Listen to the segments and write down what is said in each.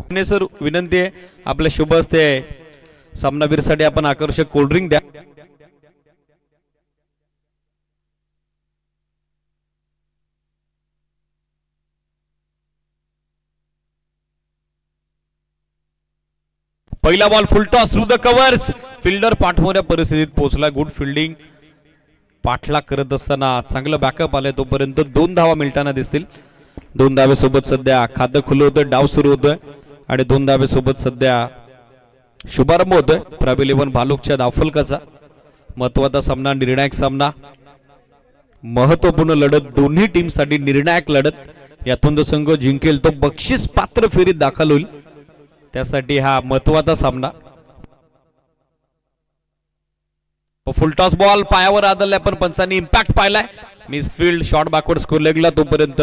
Sir विनंती आहे आपल्या शुभ हस्ते सामनावीरसाठी आपण आकर्षक कोल्ड्रिंक द्या. पहिला ball full toss through the covers. Fielder पाठवण्याच्या परिस्थितीत पोहोचला. Good fielding. पाठलाग करत असताना चांगलं बॅकअप आलंय. तोपर्यंत 2 धावा मिळताना दिसतील. 2 धावेसोबत सध्या खातं खुलं होतं. डाव सुरू होतोय आणि 2 धावेसोबत सध्या शुभारंभ होतोय ट्रायबल 11 भालुकच्या धावफलकाचा. महत्वाचा सामना, निर्णायक सामना, महत्वपूर्ण लढत, दोन्ही टीमसाठी निर्णायक लढत. यातून जो संघ जिंकेल तो बक्षीस पात्र फेरीत दाखल होईल. त्यासाठी हा महत्वाचा सामना. फुल टॉस बॉल पायावर आदळलाय पण पंचांनी इम्पॅक्ट पाहिलाय. Miss field, short backward square लेगला. तोपर्यंत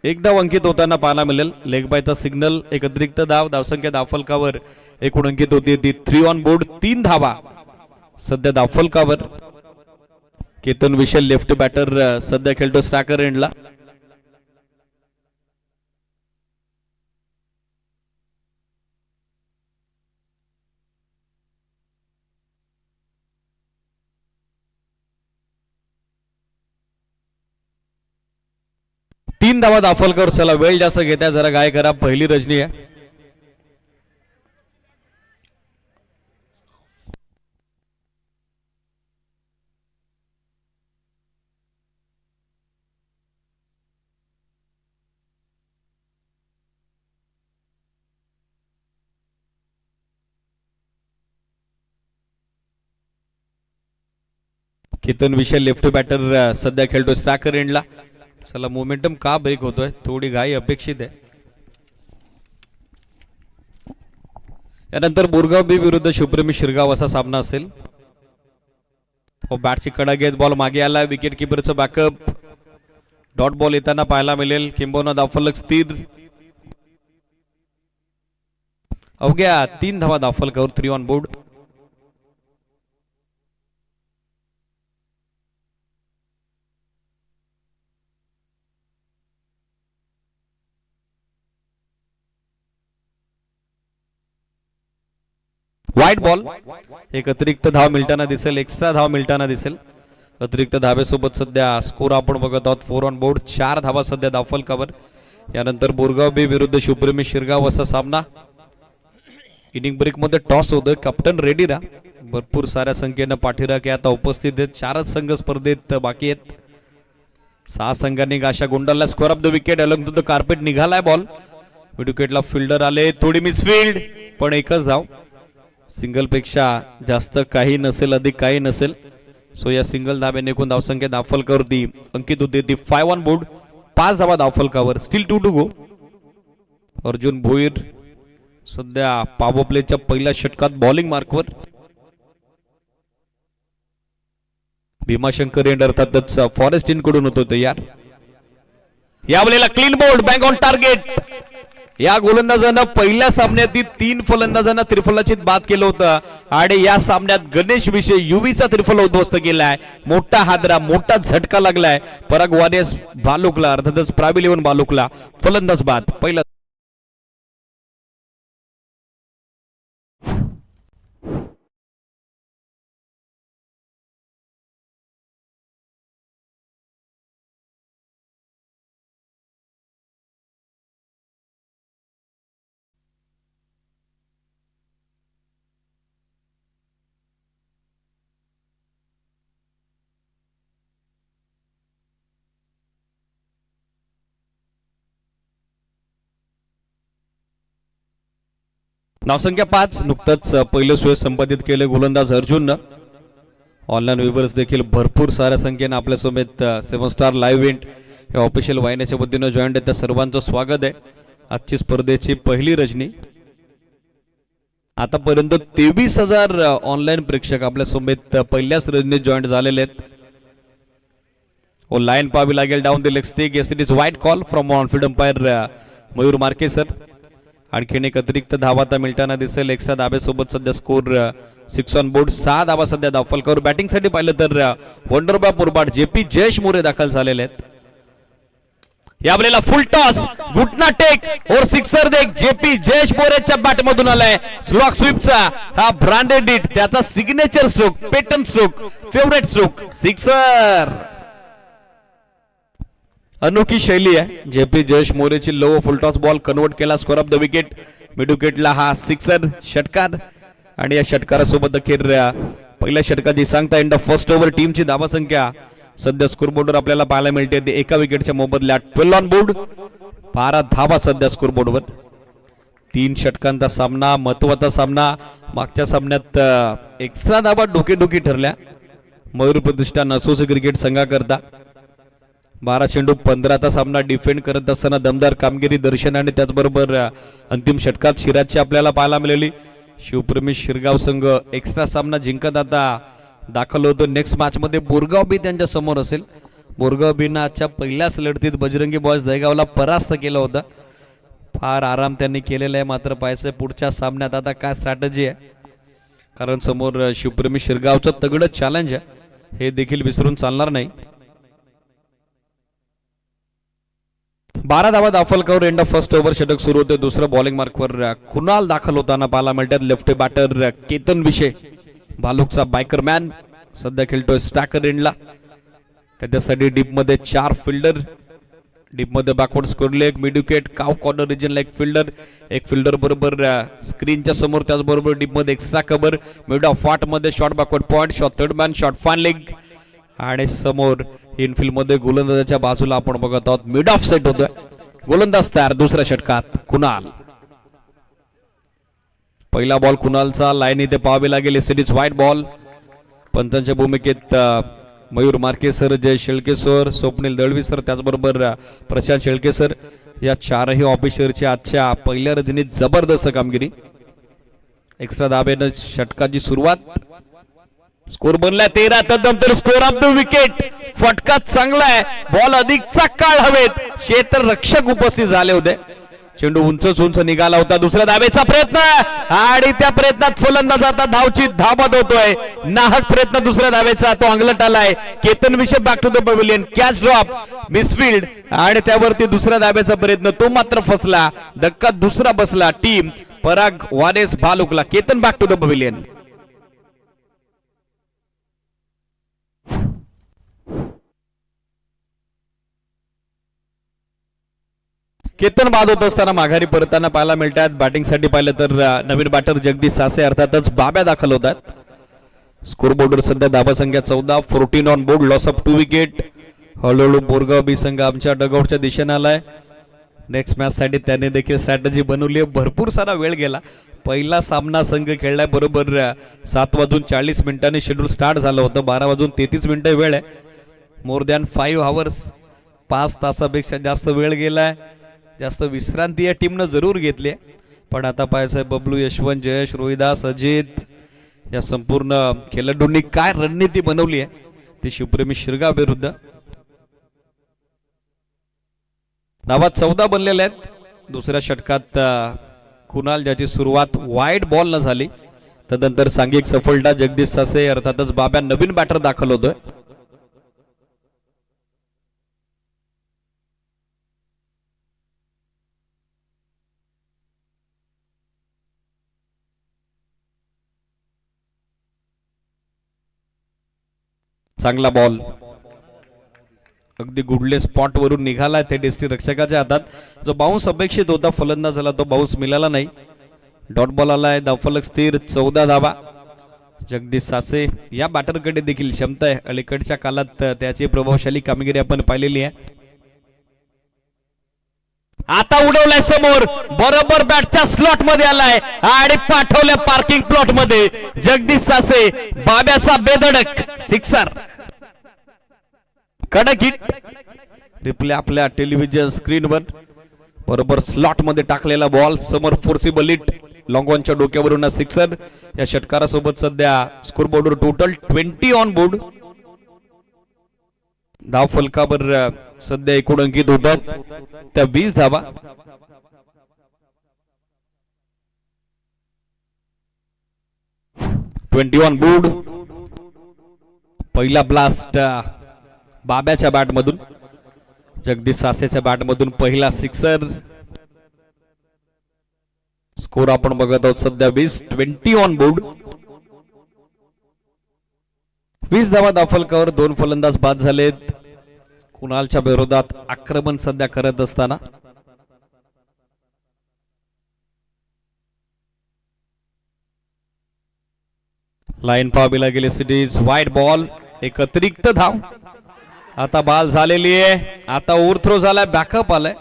एकदा अंकित होताना पाहायला मिळेल. लेग बायचा सिग्नल. एक अतिरिक्त धाव. धावसंख्या धावफलकावर एकूण अंकित होती ती 3 ऑन बोर्ड. 3 धावा सध्या धावफलकावर. केतन विशाल लेफ्ट बॅटर सध्या खेळतो स्ट्रायकर एंडला. तीन धावा दाफलकर. चला वेळ जास्त घेत्या, जरा गाय करा. पहिली रजनी आहे. केतन विशाल लेफ्ट बॅटर सध्या खेळतो स्ट्रायकर एंडला. चला मोमेंटम का ब्रेक होतोय, थोडी घाई अपेक्षित आहे. यानंतर बोरगाव बी विरुद्ध शिवप्रेमी शिरगाव असा सामना असेल. बॅटची कडा घेत बॉल मागे आला. विकेट किपरचं बॅकअप. डॉट बॉल येताना पाहायला मिळेल. किंबहुना धावफलक स्थिर. अवघ्या 3 धावा धावफलकावर. 3 ऑन बोर्ड. Wide ball. एक अतिरिक्त धाव मिळताना दिसेल. एक्स्ट्रा धाव मिळताना दिसेल. अतिरिक्त धावेसोबत सध्या स्कोर आपण बघत आहोत. 4 ऑन बोर्ड. 4 धावा सध्या धावफलकावर. यानंतर बोरगाव बी विरुद्ध शिवप्रेमी शिरगाव असा सामना. इनिंग ब्रेक मध्ये टॉस होतोय. कॅप्टन रेडी राहा. भरपूर साऱ्या संख्येनं पाठीराखे आता उपस्थित आहेत. 4च संघ स्पर्धेत बाकी आहेत. 6 संघांनी गाशा गुंडाळला. Square of the wicket along to the carpet निघालाय बॉल. मिड विकेटला फिल्डर आले. थोडी मिस फील्ड पण एकच धाव. सिंगल पेक्षा जास्त काही नसेल, अधिक काही नसेल. सो या सिंगल धाब्याने एकूण धावसंख्या धावफलकावरती अंकित होती ती 5 ऑन बोर्ड. 5 धावा धावफलकावर. Still 2 to go. Arjun Bhoir सध्या पॉवर प्लेच्या पहिल्या षटकात बॉलिंग मार्कवर. भीमाशंकर एंड अर्थातच फॉरेस्ट इन कडून होतो तयार. या वेळेला clean bowled, bang on target. या गोलंदाजानं पहिल्या सामन्यात 3 फलंदाजांना त्रिफलाचीत बाद केलं होतं आणि या सामन्यात गणेश विषय युवीचा त्रिफल उद्ध्वस्त केलाय. मोठा हादरा, मोठा झटका लागलाय पराग वारियर्स भालुकला. अर्थातच ट्रायबल 11 भालुकला फलंदाज बाद. पहिला नावसंख्या 5. नुकतंच पहिलं सुयश संपादित केले गोलंदाज अर्जुननं. ऑनलाईन व्ह्यूअर्स देखील भरपूर साऱ्या संख्येनं आपल्यासोबत 7 स्टार लाईव्ह इव्हेंट या ऑफिशियल वाहिन्याच्या वतीनं जॉईंट आहे. त्या सर्वांचं स्वागत आहे. आजची स्पर्धेची पहिली रजनी. आतापर्यंत 23,000 ऑनलाईन प्रेक्षक आपल्यासोबत पहिल्याच रजनीत जॉईंट झालेले आहेत. लाईन पाहावी लागेल. Down the leg stick. Yes it is wide call from on field umpire Mayur Marke sir. आणखीन एक अतिरिक्त धावा आता मिळताना दिसेल. एक्स्ट्रा धाब्यासोबत सध्या स्कोर 6 ऑन बोर्ड. 6 धावा सध्या धावफलकावर. बॅटिंगसाठी पाहिलं तर वंडरबॉय मुरबाड, जेपी जयेश मोरे दाखल झालेले आहेत. यावेळेला फुल टॉस, घुटना टेक और सिक्सर देख जेपी जयेश बोरेच्या बॅट मधून आलाय. स्लॉक स्वीपचा हा ब्रँडेड हिट, त्याचा signature stroke, pattern stroke, favourite stroke, sixer. अनोखी शैली आहे. जेपी जयेश मोरेची low full toss ball convert केला square of the wicket. Mid विकेटला हा सिक्सर षटकार आणि या षटकारासोबत अखेर पहिल्या षटकाची सांगता एंड ऑफ फर्स्ट ओव्हर. टीमची धावा संख्या सध्या स्कोरबोर्डवर आपल्याला पाहायला मिळते ते एका विकेटच्या मोबदल्यात 12 ऑन बोर्ड. 12 धावा सध्या स्कोरबोर्डवर. 3 षटकांचा सामना, महत्वाचा सामना. मागच्या सामन्यात एक्स्ट्रा धावा डोकेदुखी ठरल्या मयूर प्रतिष्ठान असोसिएट क्रिकेट संघाकरता. 12 चेंडू 15चा सामना डिफेंड करत असताना दमदार कामगिरी दर्शन आणि त्याचबरोबर अंतिम षटकात शिराजची आपल्याला पाहायला मिळाली. शिवप्रेमी शिरगाव संघ एक्स्ट्रा सामना जिंकत आता दाखल होतो. नेक्स्ट मॅच मध्ये बोरगाव बी त्यांच्या समोर असेल. बोरगाव बीनं आजच्या पहिल्याच लढतीत बजरंगी बॉयज दहेगावला परास्त केलं होतं. फार आराम त्यांनी केलेला आहे. मात्र पाहायचं पुढच्या सामन्यात आता काय स्ट्रॅटेजी आहे, कारण समोर शिवप्रेमी शिरगावचं तगडं चॅलेंज आहे, हे देखील विसरून चालणार नाही. 12 धावा दाफलकावर एंड ऑफ फर्स्ट ओव्हर. षटक सुरू होते. दुसरं बॉलिंग मार्कवर कुणाल दाखल होताना पाहायला मिळतात. लेफ्ट बॅटर केतन विषय, भालुकचा बायकर मॅन, सध्या खेळतोय स्टॅकर एंडला. त्याच्यासाठी डीप मध्ये 4 फिल्डर. डीप मध्ये बॅकवर्ड स्कोरले एक मिड विकेट, काव कॉर्नर रिजनला एक फिल्डर. एक फिल्डर बरोबर स्क्रीनच्या समोर. त्याचबरोबर डीप मध्ये extra cover. Mid of what मध्ये short backward point, short third man, short फान लेग. आणि समोर इनफिल्ड मध्ये गोलंदाजाच्या बाजूला आपण बघत आहोत मिड ऑफ सेट होतोय. गोलंदाज तयार दुसऱ्या षटकात कुणाल. पहिला बॉल कुणालचा, लाईन इथे पाहावी लागेल. Series white ball. पंतांच्या भूमिकेत Mayur Marke sir, Jay Shelke sir, Swapnil Dalvi sir, त्याचबरोबर प्रशांत शेळके सर, या 4ही ऑफिसरची आजच्या पहिल्या रजनीत जबरदस्त कामगिरी. एक्स्ट्रा धाब्यानं षटकाची सुरुवात. स्कोर बनलाय 13. तदनंतर स्कोर ऑफ द विकेट. फटका चांगला आहे. बॉल अधिकचा काळ हवेत. क्षेत्ररक्षक उपस्थित झाले होते. चेंडू उंच निघाला होता. दुसऱ्या धावेचा प्रयत्न आणि त्या प्रयत्नात फलंदाज आता धावची धाबत होतोय. नाहक प्रयत्न दुसऱ्या धावेचा, तो अंगलट आलाय. केतन विषय back to the pavilion. Catch drop, misfield आणि त्यावरती दुसऱ्या धावेचा प्रयत्न, तो मात्र फसला. धक्का दुसरा बसला टीम पराग वारेस भालुकला. Ketan back to the pavilion. Ketan बाद होत असताना माघारी परतताना पाहायला मिळतात. बॅटिंगसाठी पाहिलं तर नवीन बॅटर जगदीश सासे अर्थातच बाब्या दाखल होतात. स्कोरबोर्डवर सध्या धावा संख्या 14. 14 on board. Loss of 2 wicket. हळूहळू बोरगाव बी संघ आमच्या डगआउटच्या दिशेने आलाय. नेक्स्ट मॅच साठी त्याने देखील स्ट्रॅटेजी बनवली आहे. भरपूर सारा वेळ गेला. पहिला सामना संघ खेळलाय बरोबर 7:40 शेड्यूल स्टार्ट झालं होतं. 12:33 वेळ आहे. मोर दॅन 5 आवर्स, 5 तासापेक्षा जास्त वेळ गेलाय. जास्त विश्रांती या टीमनं जरूर घेतली आहे. पण आता पाहायचं बबलू, यशवंत, जयेश, रोहिदास, अजित या संपूर्ण खेळाडूंनी काय रणनीती बनवली आहे ती शिवप्रेमी शिरगाव विरुद्ध. धावा 14 बनलेल्या आहेत. दुसऱ्या षटकात कुणाल, ज्याची सुरुवात वाईड बॉल न झाली. तदनंतर सांघिक सफलता. जगदीश सासे अर्थातच बाब्या नवीन बॅटर दाखल होतोय. चांगला बॉल अगदी गुडले स्पॉट वरून निघाला ते डिस्ट्रिक्ट रक्षकाच्या हातात. जो बाउन्स अपेक्षित होता फलंदाजाला तो बाउन्स मिळाला नाही. डॉट बॉल आलाय. धावफलक स्थिर. 14 धावा. जगदीश सासे या बॅटरकडे देखील क्षमता आहे. अलीकडच्या काळात त्याची प्रभावशाली कामगिरी आपण पाहिलेली आहे. आता उडवलाय समोर, बरोबर बॅटच्या स्लॉट मध्ये आलाय आणि पाठवल्या पार्किंग प्लॉट मध्ये. जगदीश सासे, बाब्याचा बेधडक सिक्सर. कडक हिट. रिप्ले आपल्या टेलिव्हिजन स्क्रीनवर. बरोबर स्लॉट मध्ये टाकलेला बॉल. समोर फोर्सिबल हिट. लॉंगॉनच्या डोक्यावरून सिक्सर. या षटकारासोबत सध्या स्कोरबोर्डवर टोटल 20 ऑन बोर्ड. धाव फलकावर सध्या एकूण अंकित होतात त्या 20 धावा. On board. पहिला ब्लास्ट बाब्याच्या बॅट मधून. जगदीश सासेच्या बॅटमधून पहिला सिक्सर. स्कोर आपण बघत आहोत सध्या 20 ऑन बोर्ड. 20 धावा दाफलकावर 2 फलंदाज बाद झालेत. कुणालच्या विरोधात आक्रमण सध्या करत असताना लाईन पाहावी लागेल. सिटीज वाईड बॉल, एक अतिरिक्त धाव. आता बॉल झालेली आहे. आता ओव्हरथ्रो झालाय, बॅकअप आलाय.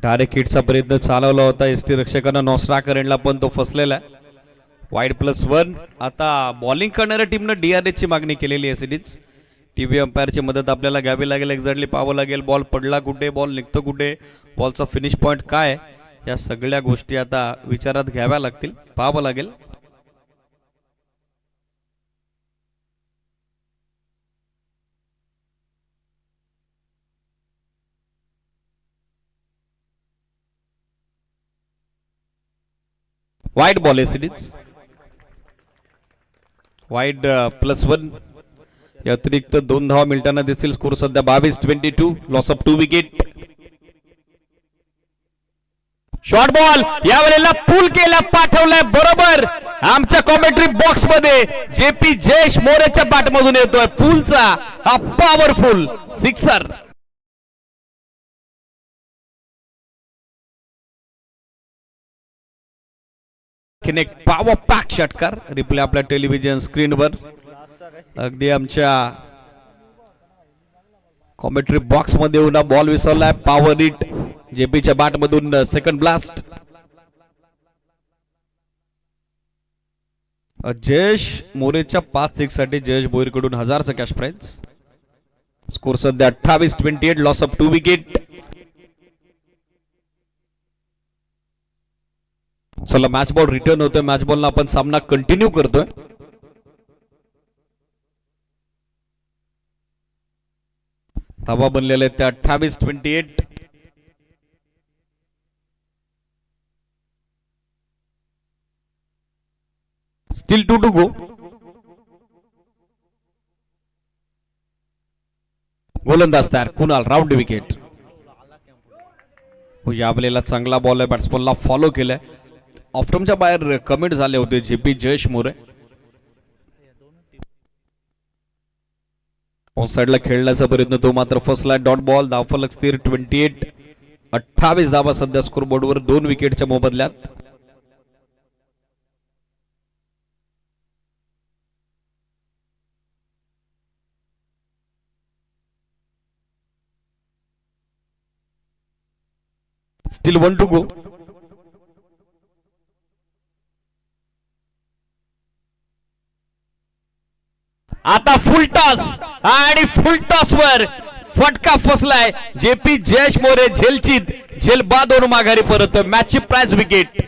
डायरेक्ट हिटचा प्रयत्न चालवला होता एसटी रक्षकांना नॉस्ट्रा करेंटला, पण तो फसलेला आहे. वाईड +1. आता बॉलिंग करणाऱ्या टीमनं DRS ची मागणी केलेली आहे. सिटीज टीव्ही अंपायरची मदत आपल्याला घ्यावी लागेल. एक्झॅक्टली पाहावं लागेल बॉल पडला कुठे, बॉल निघतो कुठे, बॉलचा फिनिश पॉइंट काय, या सगळ्या गोष्टी आता विचारात घ्याव्या लागतील, पाहावं लागेल. वाईड बॉल आहे सिटीज. वाईड +1. या अतिरिक्त 2 धावा मिळताना दिसेल. स्कोर सध्या 22-22. Loss of 2 wicket. Short ball यावेळेला पुल केला, पाठवलाय बरोबर आमच्या कॉमेंट्री बॉक्स मध्ये. JP जयेश मोरेच्या बॅटमधून येतोय पुलचा हा पॉवरफुल सिक्सर. एक पॉवर पॅक षटकार. रिप्ले आपल्या टेलिव्हिजन स्क्रीनवर. अगदी आमच्या कॉमेंट्री बॉक्स मध्ये येऊन बॉल विसरलाय. पॉवर हिट JPच्या बॅट मधून सेकंड ब्लास्ट. जयेश मोरेच्या 5 6 साठी जयेश भोईर कडून 1000चं कॅश प्राइज. स्कोर सध्या 28-28. Loss of 2 wicket. चला मॅच बॉल रिटर्न होतोय. मॅच बॉलला आपण सामना कंटिन्यू करतोय. धावा बनलेले आहेत त्या 28-28. Steel 2 to go. गोलंदाज तयार कुणाल. Round wicket. यावेळेला चांगला बॉल आहे. बॅट्समनला फॉलो केलाय. ऑफ्टमच्या बाहेर कमिट झाले होते JP जयेश मोरे. ऑन साइडला खेळण्याचा प्रयत्न तो मात्र फसला. Dot ball. धावफलक स्थिर 28. 28 धावा सध्या स्कोर बोर्डवर 2 विकेटच्या मोबदल्यात. Steel 1 to go. आता फुल टॉस आणि फुल टॉस वर फटका फसलाय. JP जयेश मोरे झेलचित झेलबाद होऊन माघारी परततोय. मॅचची प्राइज विकेट.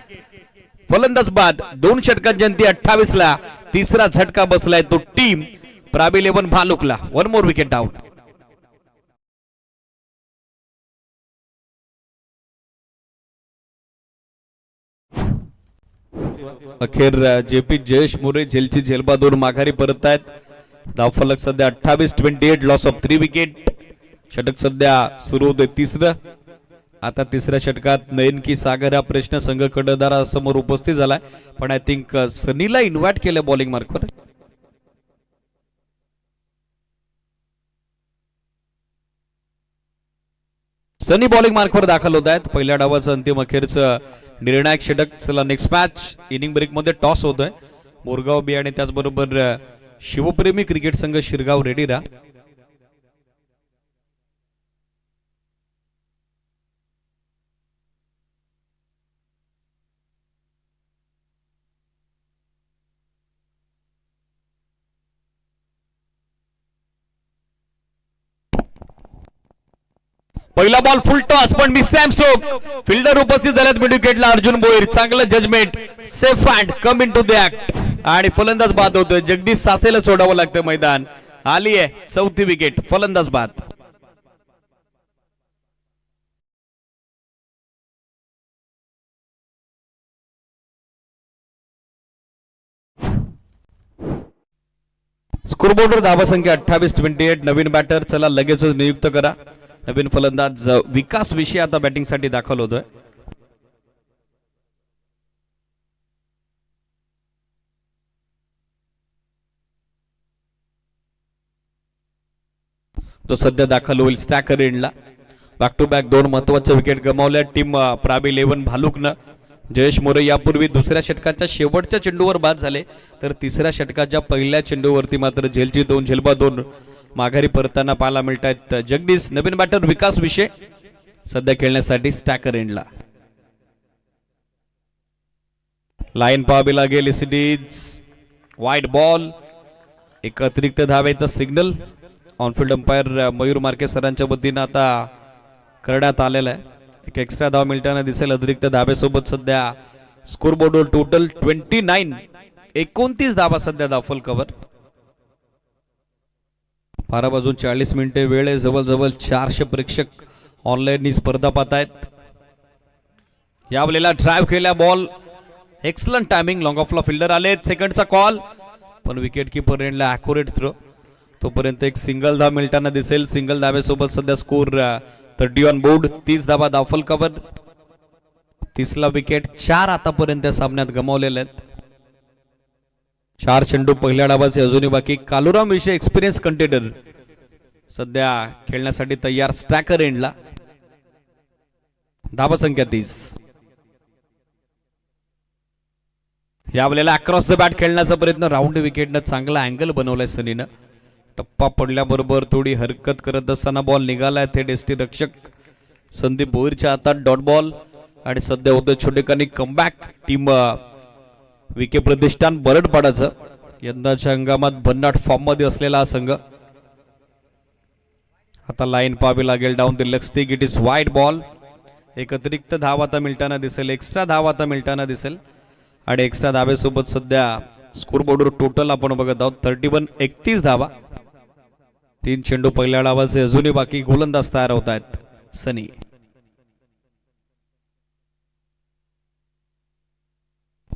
फलंदाज बाद. 2 षटकांची अंती 28 ला. तिसरा झटका बसलाय तो टीम प्राबी 11 भालुकला. 1 more wicket down. अखेर JP जयेश मोरे झेलची झेलबाद होऊन माघारी परत आहेत. धावफलक सध्या 28-28. Loss of 3 wicket. षटक सध्या सुरू होते तिसरं. आता तिसऱ्या षटकात नयन की सागर हा प्रश्न संघ कर्णधारा समोर उपस्थित झालाय, पण आय थिंक सनीला इन्व्हाइट केलं बॉलिंग मार्कवर. सनी बॉलिंग मार्कवर दाखल होत आहेत. पहिल्या डावाचं अंतिम अखेरचं निर्णायक षटक. चला नेक्स्ट मॅच. इनिंग ब्रेक मध्ये टॉस होतोय. मोरगाव बी आणि त्याचबरोबर शिवप्रेमी क्रिकेट संघ शिरगाव रेडी राहा. पहिला बॉल फुल टॉस पण मिसॅम स्ट्रोक. फिल्डर उपस्थित झाल्यात मिड विकेटला. अर्जुन भोईर. चांगलं judgement. Safe hand come into the act. आणि फलंदाज बाद होतोय. जगदीश सासेला सोडावं लागतं मैदान. आली आहे 4थी विकेट. फलंदाज बाद. स्कोरबोर्डवर धावा संख्या 28-28. नवीन बॅटर चला लगेचच नियुक्त करा. नवीन फलंदाज विकास विषय आता बॅटिंगसाठी दाखल होतोय. तो सध्या दाखल होईल स्टॅकर एंडला. बॅक टू बॅक 2 महत्वाच्या विकेट गमावल्या टीम प्राबी 11 भालुकनं. जयेश मोरे यापूर्वी दुसऱ्या षटकाच्या शेवटच्या चेंडूवर बाद झाले, तर तिसऱ्या षटकाच्या पहिल्या चेंडूवरती मात्र झेलची 2 झेलबा 2 माघारी परताना पाहायला मिळत आहेत. जगदीश नवीन बॅटर विकास विषय सध्या खेळण्यासाठी स्टॅकर एंडला. लाईन पाहावी लागेल. CDs wide ball. एक अतिरिक्त धावेचा सिग्नल ऑनफिल्ड अंपायर मयूर मार्के सरांच्या वतीनं आता करण्यात आलेला आहे. एक एक्स्ट्रा धाव मिळताना दिसेल. अतिरिक्त धाब्यासोबत सध्या स्कोरबोर्डवर टोटल 29 धावा सध्या दाफल कव्हर. 12 वाजून 40 मिनिटे वेळ आहे. जवळजवळ 400 प्रेक्षक ऑनलाईन ही स्पर्धा पाहतायत. यावेळेला ड्राईव्ह केल्या बॉल. Excellent timing. लॉंग ऑफला फिल्डर आले. सेकंडचा कॉल पण विकेट किपर एंडला ॲक्युरेट थ्रो. तोपर्यंत एक सिंगल धाव मिळताना दिसेल. सिंगल धाब्यासोबत सध्या स्कोर 30 ऑन बोर्ड. 30 धावा दाफल कव्हर. 30ला विकेट. 4 आतापर्यंत या सामन्यात गमावलेले आहेत. 4 चेंडू पहिल्या डावाचे अजूनही बाकी. कालुराम विषय एक्सपिरियन्स कंटेनर सध्या खेळण्यासाठी तयार स्ट्रॅकर एंडला. धावा संख्या 30. यावेळेला अक्रॉस द बॅट खेळण्याचा प्रयत्न. राऊंड विकेटनं चांगला अँगल बनवलाय सनीनं. टप्पा पडल्याबरोबर थोडी हरकत करत असताना बॉल निघालाय. थेट एसटी रक्षक संदीप भोईरच्या हातात डॉट बॉल. आणि सध्या होतं छोटेखानी कमबॅक. टीम विके प्रतिष्ठान बरडपाडाचं यंदाच्या हंगामात भन्नाट फॉर्म मध्ये असलेला हा संघ. आता लाईन पाहावी लागेल. Down the leg stick. It is wide ball. एक अतिरिक्त धाव आता मिळताना दिसेल. एक्स्ट्रा धाव आता मिळताना दिसेल. आणि एक्स्ट्रा धावेसोबत सध्या स्कोरबोर्डवर टोटल आपण बघत आहोत 31 धावा. 3 चेंडू पहिल्या डावाचे अजूनही बाकी. गोलंदाज तयार होत आहेत सनी.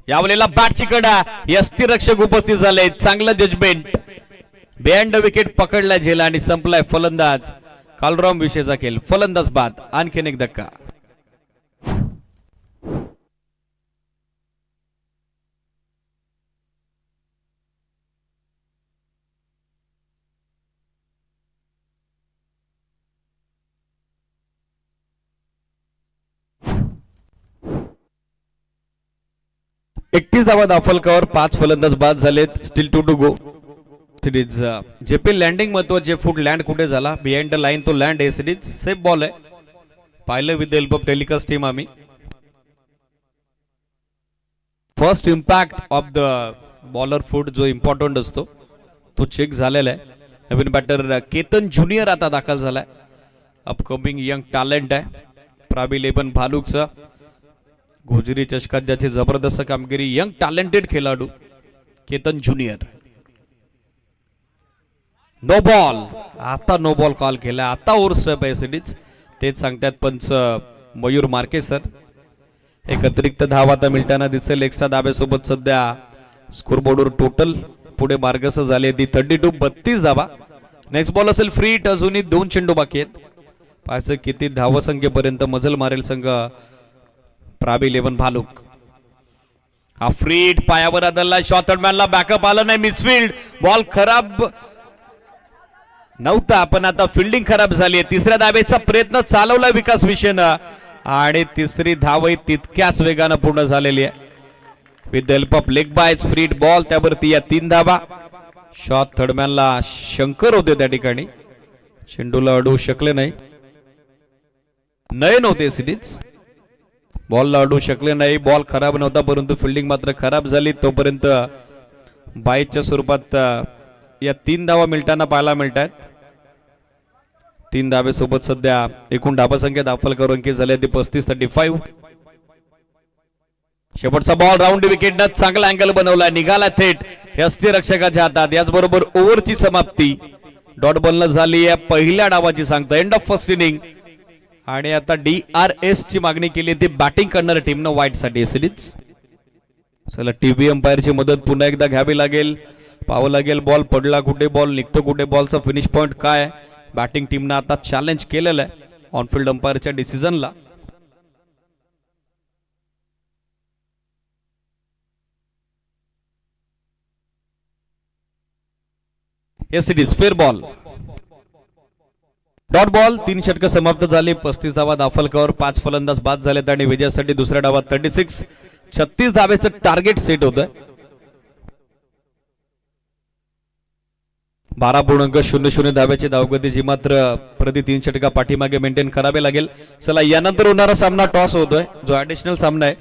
यावेळेला बॅटची कडा. यष्टी रक्षक उपस्थित झाले. चांगलं जजमेंट. बिहाइंड द विकेट पकडला झेला आणि संपलाय फलंदाज कालुराम विषयचा खेळ. फलंदाज बाद. आणखीन एक धक्का. एकतीस धावा दाफल कव्हर. 5 फलंदाज बाद झालेत. Still 2 to go. Crease JP landing महत्वाचे. फूट लँड कुठे झाला. बिहाइंड द लाईन तो लँड आहे. सिरीज सेफ बॉल आहे. पाहिलं with the help of telecast team आम्ही. First impact of the bowler foot जो इम्पॉर्टंट असतो तो चेक झालेला आहे. नवीन बॅटर केतन ज्युनियर आता दाखल झालाय. अपकमिंग यंग टॅलेंट आहे. प्राबी 11 भालुकचा. गोजरी चषकात ज्याची जबरदस्त कामगिरी. यंग टॅलेंटेड खेळाडू केतन ज्युनियर. No ball. आता नो बॉल कॉल केला. आता ओव्हर स्टेप आहे सिडीज. तेच सांगतात पंच मयूर मार्के सर. एक अतिरिक्त धाव आता मिळताना दिसेल. एक्स्ट्रा धाब्यासोबत सध्या स्कोरबोर्डवर टोटल पुढे मार्गस्थ झाले. ती 32 धावा. नेक्स्ट बॉल असेल फ्री हिट. अजूनही 2 चेंडू बाकी आहेत. पाहायचं किती धावसंख्येपर्यंत मजल मारेल संघ प्राबी 11 भालुक. हा फ्री हिट पायावर आदळला. शॉट थर्डमॅनला बॅकअप आलं नाही. मिसफिल्ड. बॉल खराब नव्हता पण आता फिल्डिंग खराब झाली. तिसऱ्या धावेचा प्रयत्न चालवला विकास विषयनं आणि तिसरी धावही तितक्याच वेगानं पूर्ण झालेली आहे. With the help of leg boys free hit ball. त्यावरती या 3 धावा. शॉट थर्डमॅनला शंकर होते त्या ठिकाणी. चेंडूला अडवू शकले नाही. नयन होते सिरीज. बॉलला अडवू शकले नाही. बॉल खराब नव्हता परंतु फिल्डिंग मात्र खराब झाली. तोपर्यंत बाईच्या स्वरूपात या 3 धावा मिळताना पाहायला मिळत आहेत. 3 धावेसोबत सध्या एकूण धावा संख्या दाखल करून अंकित झाले ते 35-35. शेवटचा बॉल राऊंड विकेटनं चांगला अँगल बनवला. निघाला थेट यष्टी रक्षकाच्या हातात. याचबरोबर ओव्हरची समाप्ती डॉट बॉलनं झाली आहे. पहिल्या डावाची सांगता. End of first inning. आणि आता DRS ची मागणी केली ती बॅटिंग करणाऱ्या टीमनं वाईट साठी सिरीज. चला टीव्ही अंपायरची मदत पुन्हा एकदा घ्यावी लागेल. पाहावं लागेल बॉल पडला कुठे, बॉल निघतो कुठे, बॉलचा फिनिश पॉइंट काय. बॅटिंग टीमनं आता चॅलेंज केलेलं आहे ऑनफिल्ड अंपायरच्या डिसिजनला. Yes it is fair ball, dot ball. 3 षटकं समाप्त झाली. 35 धावा दाफलकावर. 5 फलंदाज बाद झालेत आणि विजयासाठी दुसऱ्या डावात 36 धावेचं टार्गेट सेट होतंय. 12.00 धाव्याची धावगतीची मात्र प्रति 3 षटका पाठीमागे मेंटेन करावे लागेल. चला यानंतर होणारा सामना टॉस होतोय जो ऍडिशनल सामना आहे.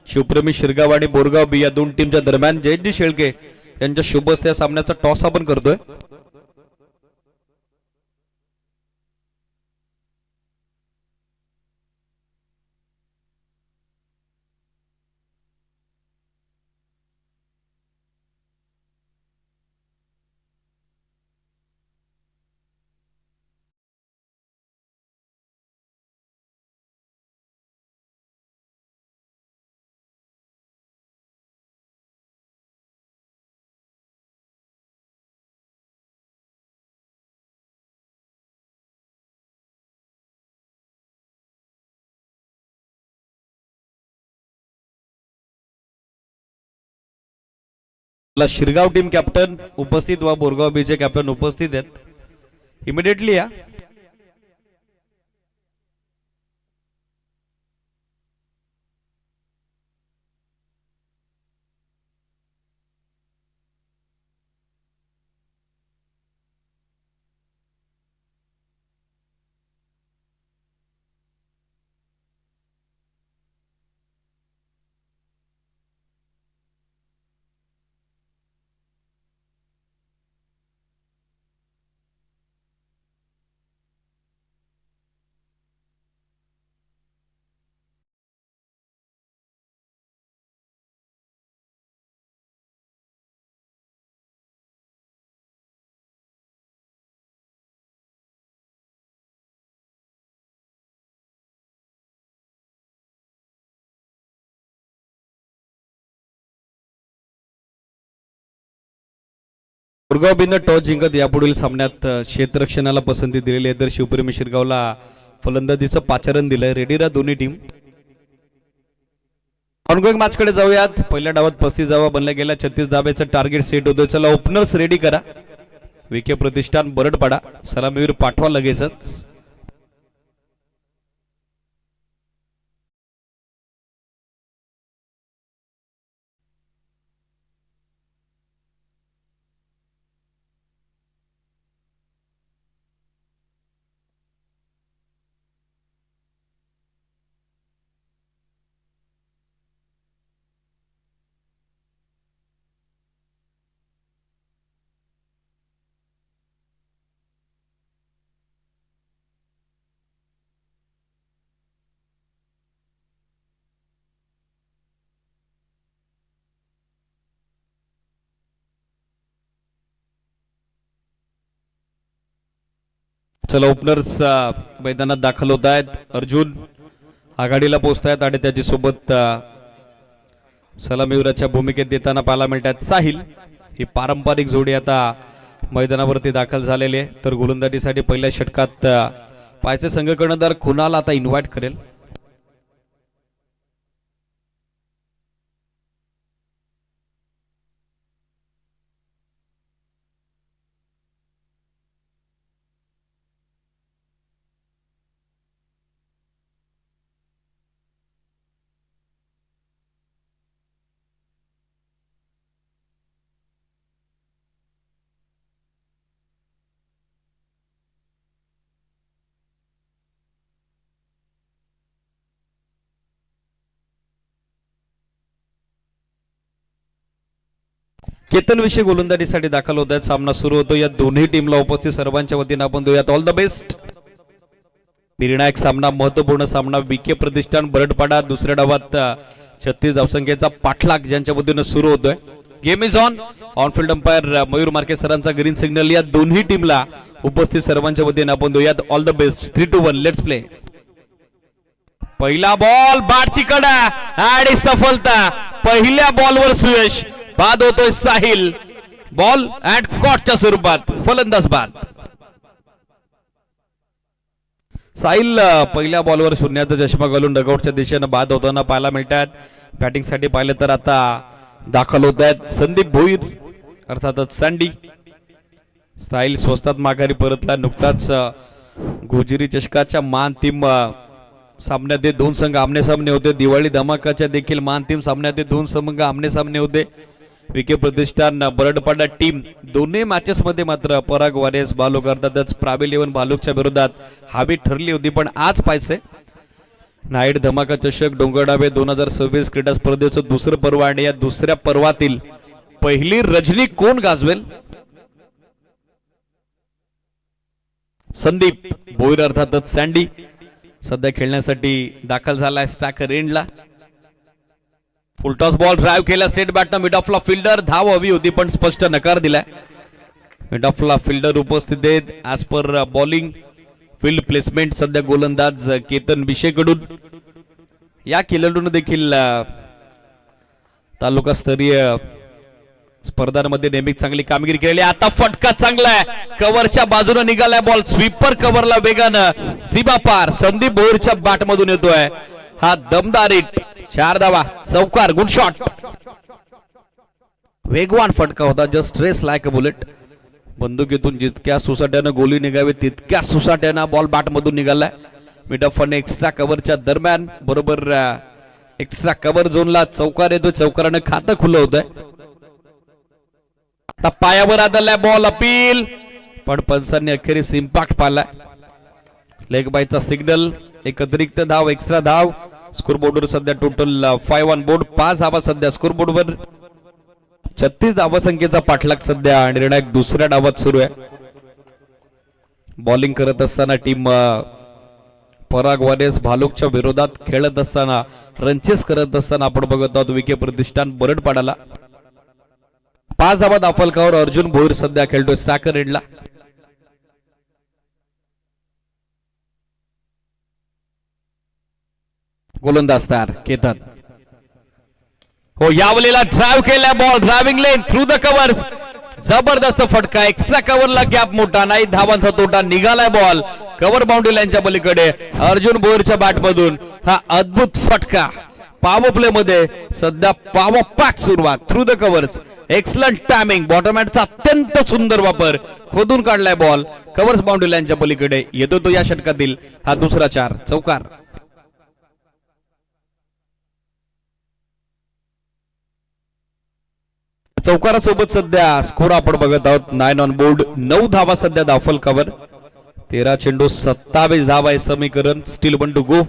शिवप्रेमी शिरगाव आणि बोरगाव बी या दोन टीमच्या दरम्यान. जयजी शेळके यांच्या शुभ या सामन्याचा टॉस आपण करतोय. शिरगाव टीम कॅप्टन उपस्थित व बोरगाव बीचे कॅप्टन उपस्थित आहेत. इमिडिएटली या. बोरगाव बीनं टॉस जिंकत यापुढील सामन्यात क्षेत्ररक्षणाला पसंती दिलेली आहे. तर शिवप्रेमी शिरगावला फलंदाजीचं पाचारण दिलंय. रेडी राहा दोन्ही टीम. ऑनगोईंग मॅच कडे जाऊयात. पहिल्या डावात 35 धावा बनल्या गेल्या. 36 धाब्याचं टार्गेट सेट होतोय. चला ओपनर्स रेडी करा. विखे प्रतिष्ठान बरडपाडा सलामीवीर पाठवा लगेचच. चला ओपनर्स मैदानात दाखल होत आहेत. अर्जुन आघाडीला पोहोचतायत आणि त्याची सोबत सलामीवीराच्या भूमिकेत देताना पाहायला मिळतात साहिल. ही पारंपरिक जोडी आता मैदानावरती दाखल झालेली आहे. तर गोलंदाजीसाठी पहिल्या षटकात पायचे संघ कर्णधार कुणाल आता इन्व्हाइट करेल. केतन विषय गोलंदाजीसाठी दाखल होत आहेत. सामना सुरू होतो. या दोन्ही टीमला उपस्थित सर्वांच्या वतीने आपण देऊयात ऑल द बेस्ट. निर्णायक सामना, महत्वपूर्ण सामना. विखे प्रतिष्ठान बरडपाडा दुसऱ्या डावात 36 धावसंख्येचा पाठलाग ज्यांच्या वतीने सुरू होतोय. Game is on. On field umpire Mayur Marke सरांचा ग्रीन सिग्नल. या दोन्ही टीमला उपस्थित सर्वांच्या वतीने आपण देऊयात all the best. 3-2-1 let's play. पहिला बॉल बाटची कडा आणि सफलता. पहिल्या बॉलवर सुयश बाद होतोय साहिल. बॉल अँड कॉटच्या स्वरूपात फलंदाज बाद. साहिल पहिल्या बॉलवर शून्याचा चष्मा घालून डगआउटच्या दिशेने बाद होताना पाहायला मिळतात. बॅटिंग साठी पाहिलं तर आता दाखल होत आहेत संदीप भोईर अर्थातच सँडी. साहिल स्वस्तात माघारी परतला. नुकताच गुजरी चषकाच्या महाअंतिम सामन्यात हे दोन संघ आमने सामने होते. दिवाळी धमाकाच्या देखील महाअंतिम सामन्यात हे दोन संघ आमने सामने होते. विके प्रतिष्ठान बरडपाडा टीम दोन्ही मॅचेस मध्ये मात्र पराग वॉरियर्स भालुक अर्थातच प्राबेल 11 भालुकच्या विरोधात हवी ठरली होती. पण आज पाहिजे नाईट धमाका चषक डोंगरडावे 2026 क्रीडा स्पर्धेचं दुसरं पर्व आणि या दुसऱ्या पर्वातील पहिली रजनी कोण गाजवेल? संदीप भोईर अर्थातच सँडी सध्या खेळण्यासाठी दाखल झालाय स्ट्रायकर एंडला. फुलटॉस बॉल ड्राइव्ह केला स्टेट बॅटनं मिड ऑफला फिल्डर. धाव हवी होती पण स्पष्ट नकार दिलाय. मिड ऑफला फिल्डर उपस्थित आहेत. As per bowling field placement सध्या गोलंदाज केतन विशेकडून. या खेळाडूने देखील तालुकास्तरीय स्पर्धांमध्ये नेहमीच चांगली कामगिरी केली. आता फटका चांगला आहे. कव्हरच्या बाजूने निघालाय बॉल. स्वीपर कव्हरला वेगानं सीमा पार संदीप भोईरच्या बॅट मधून येतोय हा दमदार हिट. 4 धावा चौकार. Good shot. वेगवान फटका होता. Just race like a bullet. बंदुकीतून जितक्या सुसाट्यानं गोली निघावी तितक्या सुसाट्यानं बॉल बॅट मधून निघालाय. मिड ऑफ आणि एक्स्ट्रा कव्हरच्या दरम्यान बरोबर एक्स्ट्रा कव्हर झोनला चौकार येतोय. चौकारानं खातं खुलं होतंय. आता पायावर आदळलाय बॉल. अपील पण पंचांनी अखेरीस इम्पॅक्ट पाहिलाय. लेग बायचा सिग्नल. एक अतिरिक्त धाव एक्स्ट्रा धाव. स्कोर बोर्डवर सध्या टोटल 5 ऑन बोर्ड. 5 धावा सध्या स्कोर बोर्डवर. 36 धावसंख्येचा पाठलाग सध्या निर्णायक दुसऱ्या डावात सुरू आहे. बॉलिंग करत असताना टीम पराग वॉरियर्स भालुकच्या विरोधात खेळत असताना रनचेस करत असताना आपण बघत आहोत विके प्रतिष्ठान बरडपाडाला. 5 धावा दाफलकावर अर्जुन भोईर सध्या खेळतोय स्ट्रायकर एंडला. गोलंदाज तयार केतन. हो यावलेला ड्राइव्ह केला ball. Driving lane through the covers. जबरदस्त फटका. एक्स्ट्रा कव्हरला गॅप मोठा नाही. धावांचा तोटा. निघालाय बॉल कव्हर बाउंड्री लाईनच्या पलीकडे. अर्जुन भोईरच्या बॅट मधून हा अद्भुत फटका. पॉवर प्ले मध्ये सध्या पॉवर पॅक सुरुवात. Through the covers. Excellent timing. Bottom हँडचा अत्यंत सुंदर वापर. खोदून काढलाय बॉल कव्हर्स बाउंड्री लाईनच्या पलीकडे. येतो तो या षटकातील हा दुसरा 4 चौकार. चौकारासोबत सध्या स्कोर आपण बघत आहोत 9 ऑन बोर्ड. 9 धावा सध्या दाफल कव्हर. 13 चेंडू 27 धावा आहे समीकरण. Still 1 to go.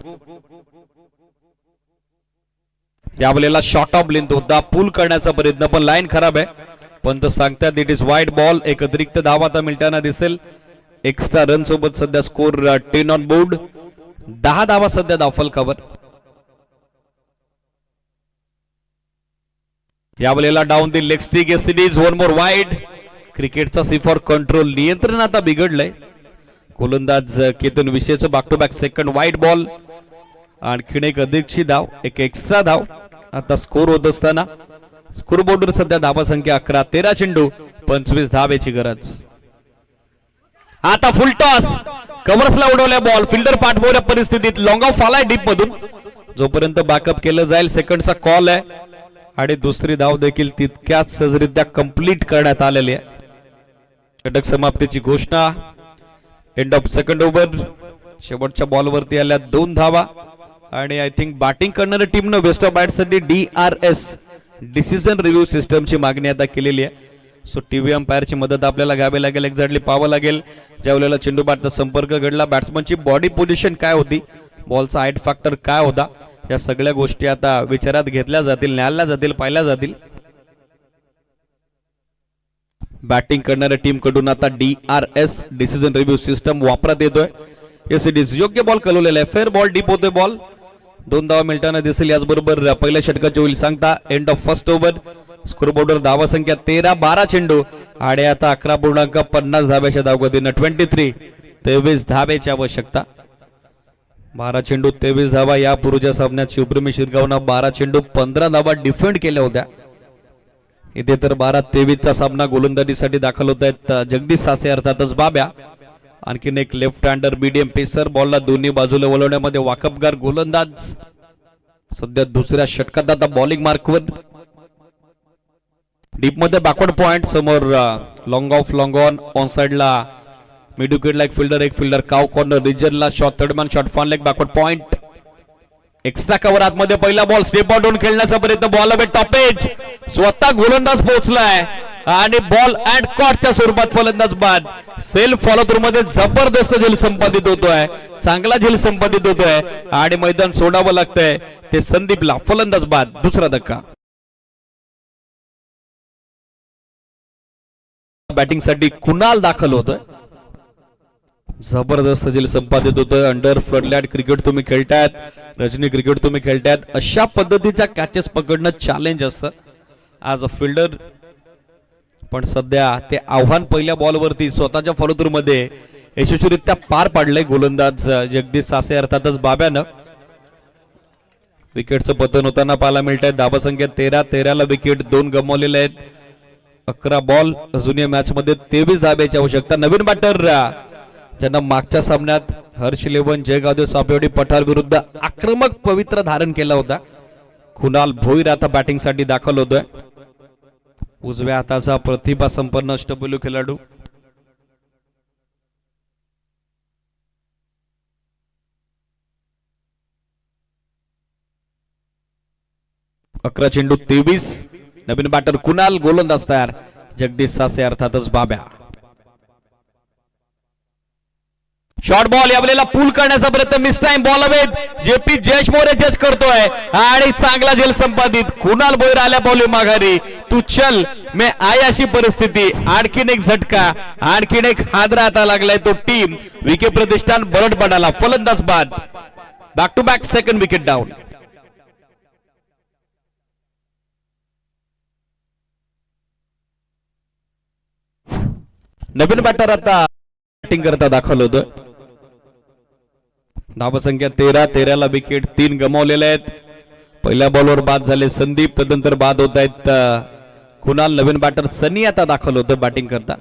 यावेळेला शॉर्ट ऑफ लेंथ होता. पूल करण्याचा प्रयत्न पण लाईन खराब आहे. पण सांगतात इट इज वाईड बॉल. एक अतिरिक्त धावा आता मिळताना दिसेल. एक्स्ट्रा रन सोबत सध्या स्कोर 10 ऑन बोर्ड. 10 धावा सध्या दाफल कव्हर. यावेळेला डाऊन दी लेग स्टिक एसीडीज 1 मोर वाईड. क्रिकेटचा सी फॉर कंट्रोल. नियंत्रण आता बिघडलंय. गोलंदाज केतन विशेष back to back second wide ball. आणखीन एक अधिकची धाव. एक एक्स्ट्रा धाव. आता स्कोर होत असताना स्कोर बोर्डवर सध्या धावा संख्या 11. 13 चेंडू 25 धावेची गरज. आता फुल टॉस. कव्हर्सला उडवल्या बॉल. फिल्डर पाठबोऱ्या परिस्थितीत लॉंग ऑफ आलाय डीप मधून. जोपर्यंत बॅकअप केलं जाईल सेकंडचा कॉल आहे आणि दुसरी धाव देखील तितक्याच सहजरित्या कंप्लीट करण्यात आलेली आहे. षटक समाप्तीची घोषणा. End of second over. शेवटच्या बॉलवरती आल्या 2 धावा आणि आय थिंक बॅटिंग करणाऱ्या टीमनं वेस्ट ऑफ बॅटसाठी DRS डिसिजन रिव्ह्यू सिस्टमची मागणी आता केलेली आहे. सो टीव्ही अंपायरची मदत आपल्याला घ्यावी लागेल. एक्झॅक्टली पाहावं लागेल ज्या वेळेला चेंडू बॅटचा संपर्क घडला बॅट्समनची बॉडी पोझिशन काय होती, बॉलचा हाईट फॅक्टर काय होता, या सगळ्या गोष्टी आता विचारात घेतल्या जातील, न्यायला जातील, पाहिल्या जातील. बॅटिंग करणाऱ्या टीम कडून आता DRS डिसिजन रिव्ह्यू सिस्टम वापरात येतोय. एसीडीज योग्य बॉल कलवलेला आहे. फेअर बॉल डीप होतोय बॉल. 2 धावा मिळताना दिसेल. याचबरोबर पहिल्या षटकाची होईल सांगता. End of first over. स्कोरबोर्डवर धावा संख्या 13. 12 चेंडू आणि आता 11.50 धाब्याच्या धावगतीनं 23 धाब्याची आवश्यकता. 12 चेंडू 23 धावा. यापूर्वीच्या सामन्यात शिवप्रेमी शिरगावनं 12 चेंडू 15 धावा डिफेंड केल्या होत्या. इथे तर 12-23 चा सामना गोलंदाजीसाठी दाखल होत आहेत जगदीश सासे अर्थातच बाब्या. आणखीन एक लेफ्ट हँडर मीडियम पेसर, बॉलला दोन्ही बाजूला वळवण्यामध्ये वाकबगार गोलंदाज. सध्या दुसऱ्या षटकात आता बॉलिंग मार्कवर. डीप मध्ये बॅकवर्ड पॉइंट, समोर लॉंग ऑफ लॉंग ऑन साइडला मिड विकेटला एक फिल्डर काव कॉर्नर रिजनला shot, third man shot, fine leg backward point. Extra cover आतमध्ये पहिला बॉल, स्टेप आउट होऊन खेळण्याचा प्रयत्न, बॉल अवे टॉपेज, स्वतः गोलंदाज पोहोचलाय आणि बॉल अँड कॉटच्या स्वरूपात फलंदाज बाद. सेल्फ फॉलो थ्रू मध्ये जबरदस्त झेल संपादित होतोय, चांगला झेल संपादित होतोय आणि मैदान सोडावं लागतंय ते संदीपला. फलंदाज बाद, दुसरा धक्का. बॅटिंग साठी कुणाल दाखल होतोय, जबरदस्त झेल संपादित होतोय. अंडर फ्लडलाइट क्रिकेट तुम्ही खेळतायत, रजनी क्रिकेट तुम्ही खेळतायत, अशा पद्धतीच्या कॅचेस पकडणं चॅलेंज असतं ॲज अ फिल्डर. पण सध्या ते आव्हान पहिल्या बॉलवरती स्वतःच्या फॉलो थ्रू मध्ये यशस्वीरित्या पार पाडलंय गोलंदाज जगदीश सासे अर्थातच बाब्यानं. विकेटचं पतन होताना पाहायला मिळत आहे. धावा संख्या 13 विकेट, 2 गमावलेले आहेत, 11 बॉल. अजून या मॅच मध्ये 23 धाब्याची आवश्यकता. नवीन बॅटर ज्यांना मागच्या सामन्यात हर्ष 11 जयगावदेव सापेवाडी पठार विरुद्ध आक्रमक पवित्र धारण केला होता, कुणाल भोईर आता बॅटिंग साठी दाखल होतोय. उजव्या हाताचा प्रतिभा संपन्न अष्टपैलू खेळाडू. अकरा चेंडू 23. नवीन बॅटर कुणाल, गोलंदाज तयार जगदीश सासे अर्थातच बाब्या. शॉर्ट बॉल यावेळेला पूल करण्याचा प्रयत्न, miss time, ball away. JP Jayesh More जज करतोय आणि चांगला झेल संपादित. कुणाल भोईर आल्या बॉलिंग माघारी, तू चल मे आय अशी परिस्थिती. आणखीन एक झटका, आणखीन एक हादरा आता लागलाय तो टीम विकेट प्रतिष्ठान बरड पडाला. फलंदाज बाद, back to back second wicket down. नवीन बॅटर आता बॅटिंग करता दाखल होतोय. धावा संख्या 13 विकेट, 3 गमावलेले आहेत. पहिल्या बॉलवर बाद झाले संदीप, तदनंतर बाद होत आहेत कुणाल. नवीन बॅटर सनी आता दाखल होतोय बॅटिंग करता.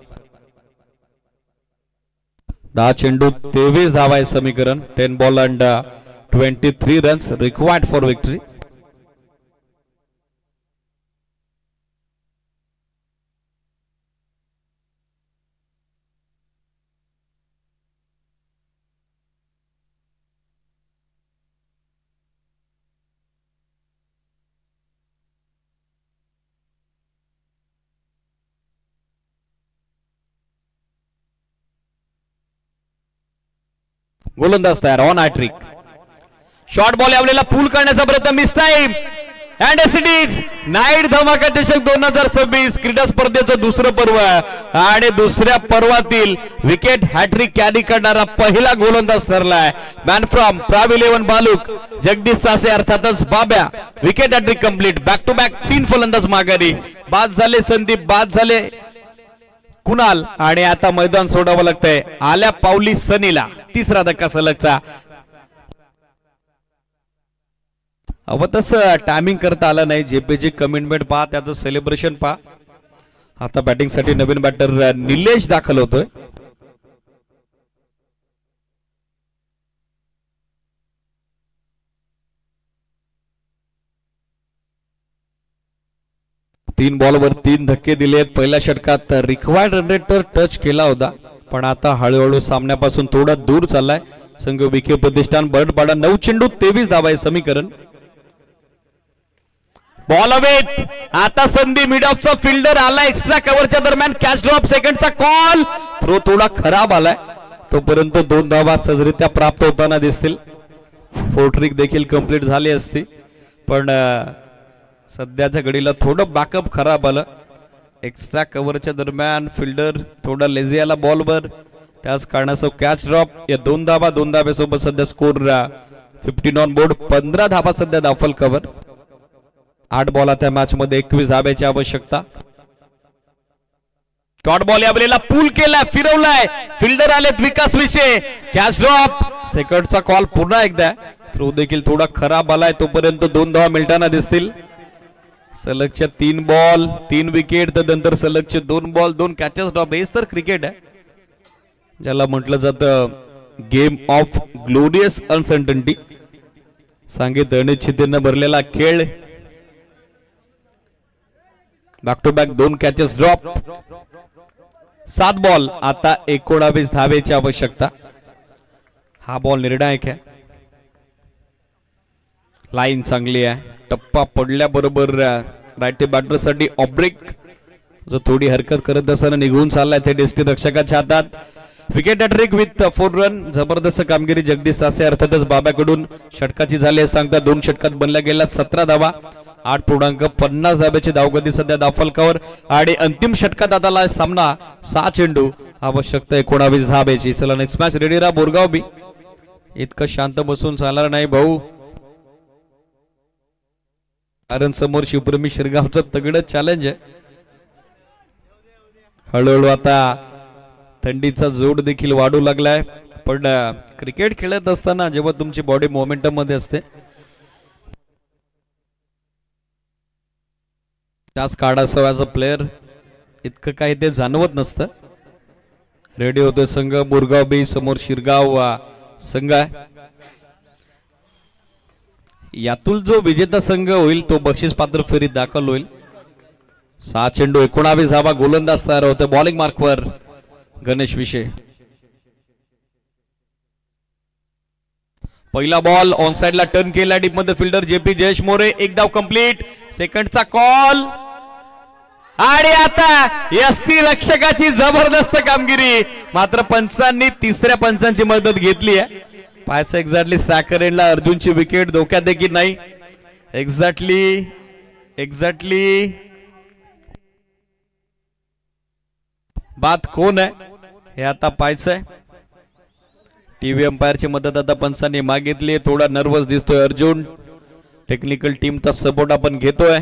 10 चेंडू 23 धावा आहे समीकरण. 10 ball and 23 runs required for victory. गोलंदाज तयार, ऑन हॅट्रिक. शॉर्ट बॉल यावेळेला पूल करण्याचा प्रयत्न, miss time and it is night धमाका चषक 2026 क्रीडा स्पर्धेचं दुसरं पर्व आणि दुसऱ्या पर्वातील विकेट हॅट्रिक कॅरी करणारा पहिला गोलंदाज ठरलाय. मॅन फ्रॉम प्राव 11 बालुक जगदीश सासे अर्थातच Babya. Wicket hat trick complete. Back to back 3 फलंदाज माघारी. बाद झाले संदीप, बाद झाले कुणाल आणि आता मैदान सोडावं लागतंय आल्या पावली सनीला. तिसरा धक्का सलगचा. अव तसं टायमिंग करता आलं नाही. जेपीची कमिटमेंट पहा, त्याचं सेलिब्रेशन पहा. आता बॅटिंग साठी नवीन बॅटर निलेश दाखल होतोय. तीन बॉलवर 3 धक्के दिलेत. पहिल्या षटकात रिक्वायर्ड रन रेट तर टच केला होता, पण आता हळूहळू सामन्यापासून थोडा दूर चाललाय संघ विकेट प्रतिष्ठान बरडपाडा. 9 चेंडू 23 धावा आहे समीकरण. Ball away. आता संधी मिड ऑफचा फिल्डर आला एक्स्ट्रा कव्हरच्या दरम्यान. कॅच ड्रॉप, सेकंडचा कॉल. थ्रो थोडा खराब आलाय, तोपर्यंत 2 धावा सहजरित्या प्राप्त होताना दिसतील. 4 ट्रिक देखील कंप्लीट झाली असती, पण सध्याच्या घडीला थोडं बॅकअप खराब आलं. एक्स्ट्रा कव्हरच्या दरम्यान फिल्डर थोडा लेझी आला बॉलवर, त्याच कारणासह कॅच ड्रॉप. या 2 धावा, 2 धाब्यासोबत सध्या स्कोर 15 ऑन बोर्ड. 15 धावा सध्या दाफल कव्हर. 8 बॉल त्या मॅच मध्ये 21 धाब्याची आवश्यकता. शॉर्ट बॉल यावेळेला पूल केलाय, फिरवलाय, फिल्डर आलेत विकास विषय. कॅच ड्रॉप, सेकंडचा कॉल पुन्हा एकदा. थ्रो देखील थोडा खराब आलाय, तोपर्यंत 2 धावा मिळताना दिसतील. सलगच्या 3 बॉल 3 विकेट, त्यानंतर सलगचे 2 बॉल 2 कॅचेस ड्रॉप. हेच तर क्रिकेट आहे ज्याला म्हटलं जातं गेम ऑफ ग्लोरियस अनसर्टनिटी. सांगित अनिश्चिततेने भरलेला खेळ. Back to back 2 catches drop. 7 ball आता 19 धावेची आवश्यकता. हा बॉल निर्णायक आहे. लाईन चांगली आहे. टप्पा पडल्याबरोबर राईट बॅटरसाठी ऑब्रेक जो थोडी हरकत करत असताना निघून चाललाय ते डेस्टी रक्षकाच्या हातात. Wicket hat-trick with 4 run. जबरदस्त कामगिरी जगदीश सासे अर्थातच बाब्याकडून. षटकाची झाली सांगता 2 षटकात बनल्या गेल्या 17 धावा. 8.50 धाब्याची धावगती सध्या धावफलकावर. आणि अंतिम षटकात आता सामना 6 चेंडू आवश्यकता 19 धाब्याची. चला नेक्स्ट मॅच रेडी राहा. बोरगाव बी इतकं शांत बसून चालणार नाही भाऊ, कारण समोर शिवप्रेमी शिरगावचं तगडं चॅलेंज आहे. हळूहळू आता थंडीचा जोड देखील वाढू लागलाय. पण क्रिकेट खेळत असताना जेव्हा तुमची बॉडी मोमेंटम मध्ये असते त्याच काढासह ॲज अ प्लेअर इतकं काही ते जाणवत नसतं. रेडी होतोय संघ बोरगाव बी. समोर शिरगाव संघ आहे. यातून जो विजेता संघ होईल तो बक्षीस पात्र फेरीत दाखल होईल. 6 चेंडू 19 धावा. गोलंदाज तयार होते. बॉलिंग मार्कवर गणेश विषय. पहिला बॉल ऑन साइडला टर्न केला. डीप मध्ये फिल्डर जेपी जयेश मोरे. 1 धाव कंप्लीट. सेकंडचा कॉल. आणि आता यष्टी रक्षकाची जबरदस्त कामगिरी. मात्र पंचांनी तिसऱ्या पंचांची मदत घेतली आहे. पाहायचं एक्झॅक्टली स्ट्रायकर एंडला अर्जुनची विकेट धोक्यात देखील नाही. एक्झॅक्टली बात कोण आहे हे आता पाहायचंय. टीव्ही अंपायरची मदत आता पंचांनी मागितली. थोडा नर्वस दिसतोय अर्जुन. टेक्निकल टीमचा सपोर्ट आपण घेतोय.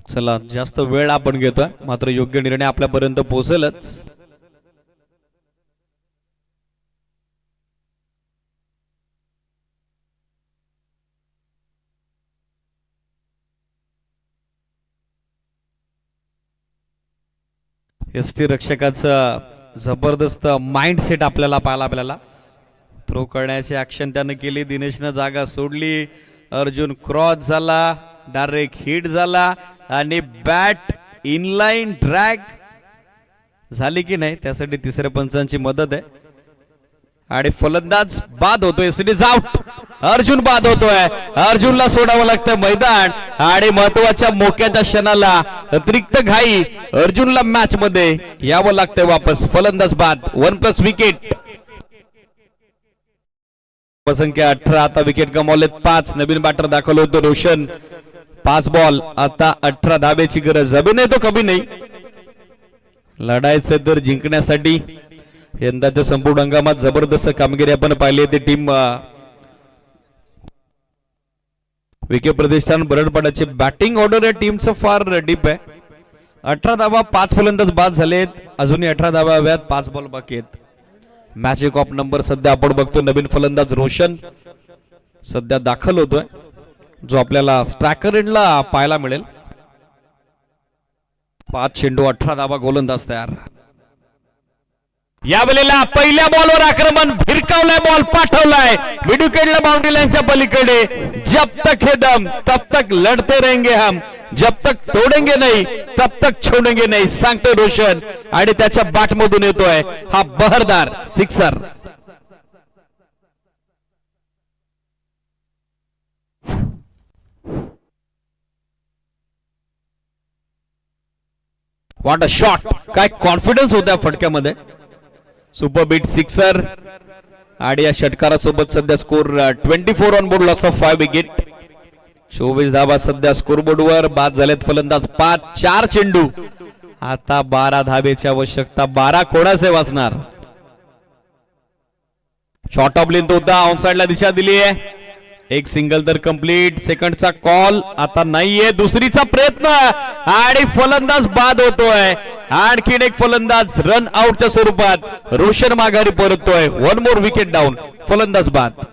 चला जास्त वेळ आपण घेतोय मात्र योग्य निर्णय आपल्यापर्यंत पोहोचेलच. एसटी रक्षकाचं जबरदस्त माइंड सेट आपल्याला पाहायला. थ्रो करण्याची ऍक्शन त्यानं केली. दिनेशनं जागा सोडली. अर्जुन क्रॉस झाला. डायरेक्ट हिट झाला आणि बॅट इनलाइन ड्रॅग झाली की नाही त्यासाठी तिसऱ्या पंचांची मदत आहे. आणि फलंदाज बाद होतोय. आउट. अर्जुन बाद होतोय. अर्जुनला सोडावं लागतं मैदान. आणि महत्वाच्या मोक्याच्या क्षणाला अतिरिक्त घाई अर्जुनला मॅच मध्ये यावं लागतंय वापस. फलंदाज बाद. 1+ विकेट. संख्या 18. आता विकेट गमावलेत 5. नवीन बॅटर दाखल होतो रोशन. 5 बॉल आता 18 धाब्याची गरज. अभिनय तो कमी नाही. लढायचं तर जिंकण्यासाठी. यंदाच्या संपूर्ण हंगामात जबरदस्त कामगिरी आपण पाहिली. ती टीम विके प्रतिष्ठान बरडपाड्याची बॅटिंग ऑर्डर या टीमचं फार डीप आहे. 18 धावा. 5 फलंदाज बाद झालेत. अजूनही 18 धावा हव्यात. 5 बॉल बाकी आहेत. मॅजिक ऑफ नंबर सध्या आपण बघतो. नवीन फलंदाज रोशन सध्या दाखल होतोय जो आपल्याला स्ट्रायकर एंडला पाहायला मिळेल. 5 चेंडू 18 धावा. गोलंदाज तयार. यावेळेला पहिल्या बॉलवर आक्रमण. भिरकावलाय बॉल. पाठवलाय मिडविकेटला बाउंड्री लाईनच्या पलीकडे. जब तक है दम तब तक लढते रहेंगे हम. जब तक तोडेंगे नहीं तब तक छोडेंगे नहीं सांगतोय रोशन. आणि त्याच्या बॅट मधून येतोय हा बहरदार सिक्सर. What a shot. काय कॉन्फिडन्स होत्या फटक्यामध्ये. Super beat sixer. आणि या षटकारासोबत सध्या score 24 on board. Loss of 5 wicket. 24 धावा सध्या स्कोरबोर्डवर. बाद झालेत फलंदाज 5. 4 चेंडू आता 12 धावेची आवश्यकता. 12 कोणाचे वाचणार. शॉर्ट ऑफ लेंथ होता, ऑन साइडला दिशा दिली आहे. एक सिंगल तर कंप्लीट. सेकंडचा कॉल आता नाहीये. दुसरीचा प्रयत्न आणि फलंदाज बाद होतोय. आणखीन एक फलंदाज रन आउटच्या स्वरूपात रोशन माघारी परततोय. वन मोर विकेट डाऊन, फलंदाज बाद.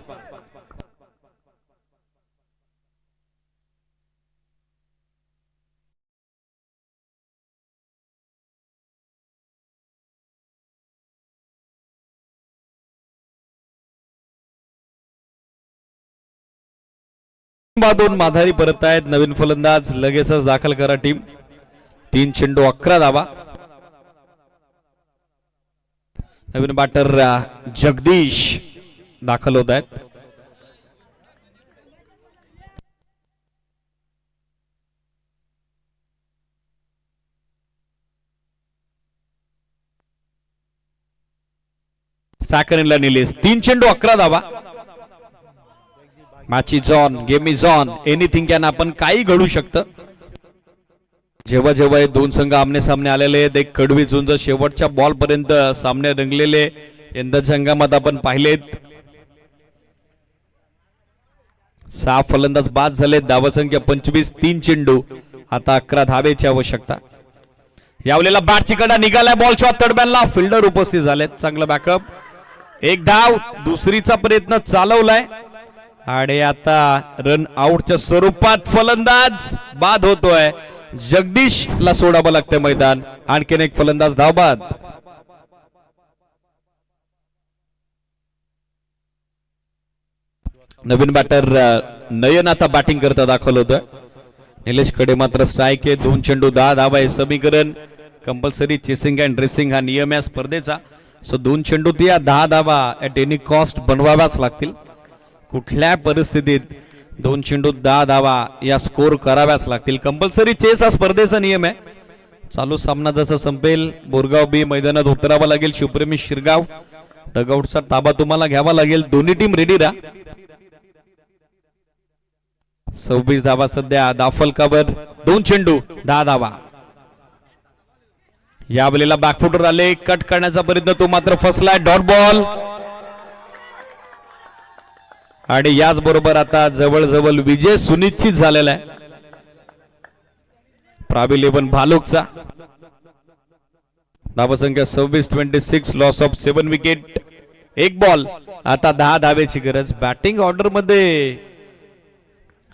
बादून माघारी परत आहेत नवीन फलंदाज. लगेचच दाखल करा टीम. 3 चेंडू 11 धावा. नवीन बॅटर जगदीश दाखल होत आहेत. स्टॅकरला निलेस. 3 चेंडू 11 धावा. Match is on, game is on, anything can. आपण काही घडू शकतं. जेव्हा जेव्हा हे दोन संघ आमने सामने आलेले आहेत, एक कडवी झुंज शेवटच्या बॉल पर्यंत सामने रंगलेले यंदाच्या हंगामात आपण पाहिलेत. 6 फलंदाज बाद झाले. धावसंख्या 25. 3 चेंडू आता 11 धावेची आवश्यकता. यावलेला बॅटची कडा निघालाय. बॉल शॉट तडब्यांना. फिल्डर उपस्थित झालेत. चांगलं बॅकअप. एक धाव. दुसरीचा प्रयत्न चालवलाय आणि आता रन आउटच्या स्वरूपात फलंदाज बाद होतोय. जगदीशला सोडावं लागतंय मैदान. आणखीन एक फलंदाज धावबाद. नवीन बॅटर नयन आता बॅटिंग करता दाखल होतोय. निलेश कडे मात्र स्ट्राईक आहे. 2 चेंडू 10 धावा. हे समीकरण कंपल्सरी चेसिंग अँड रेसिंग हा नियम आहे स्पर्धेचा. सो 2 चेंडू 10 धावा ऍट एनी कॉस्ट बनवाव्याच लागतील. कुठल्या परिस्थितीत 2 चेंडू 10 धावा या स्कोर कराव्याच लागतील. कंपल्सरी चेस हा स्पर्धेचा नियम आहे. चालू सामना जसा संपेल बोरगाव बी मैदानात उतरावा लागेल. शिवप्रेमी शिरगाव डगआउटचा ताबा तुम्हाला घ्यावा लागेल. दोन्ही टीम रेडी राहा. 26 धावा सध्या दाफल कव्हर. 2 चेंडू 10 धावा. या वेळेला बॅकफुटर आले. कट करण्याचा प्रयत्न तो मात्र फसलाय. Dot ball. आणि याच बरोबर आता जवळजवळ विजय सुनिश्चित झालेला आहे प्राबी 11 भालुकचा. धावसंख्या 26-26. Loss of 7 wicket. एक बॉल. आता 10 धावेची गरज. बॅटिंग ऑर्डर मध्ये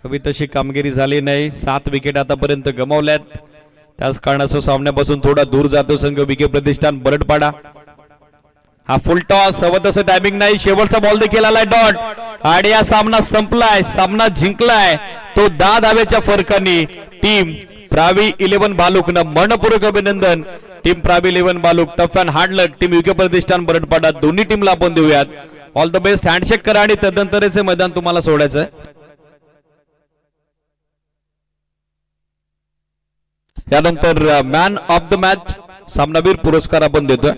कमी तशी कामगिरी झाली नाही. 7 विकेट आतापर्यंत गमावल्यात. त्याच कारणास्तव सामन्यापासून थोडा दूर जातो संघ. विके प्रतिष्ठान बरडपाडा. हा फुल टॉस. हवं तसं टायमिंग नाही. शेवटचा बॉल देखील आलाय. डॉट. आणि हा सामना संपलाय. सामना जिंकलाय तो 10 धावेच्या फरकाने. टीम प्रावी 11 भालुकनं मनपूर्वक अभिनंदन. Team Pravi 11 Bhaluk. Tough and hard luck. Team UK प्रतिष्ठान बरडपाडा. दोन्ही टीमला आपण देऊयात ऑल द बेस्ट. हँडशेक करा आणि तदनंतरचे मैदान तुम्हाला सोडायचं आहे. यानंतर मॅन ऑफ द मॅच सामनावीर पुरस्कार आपण देतोय.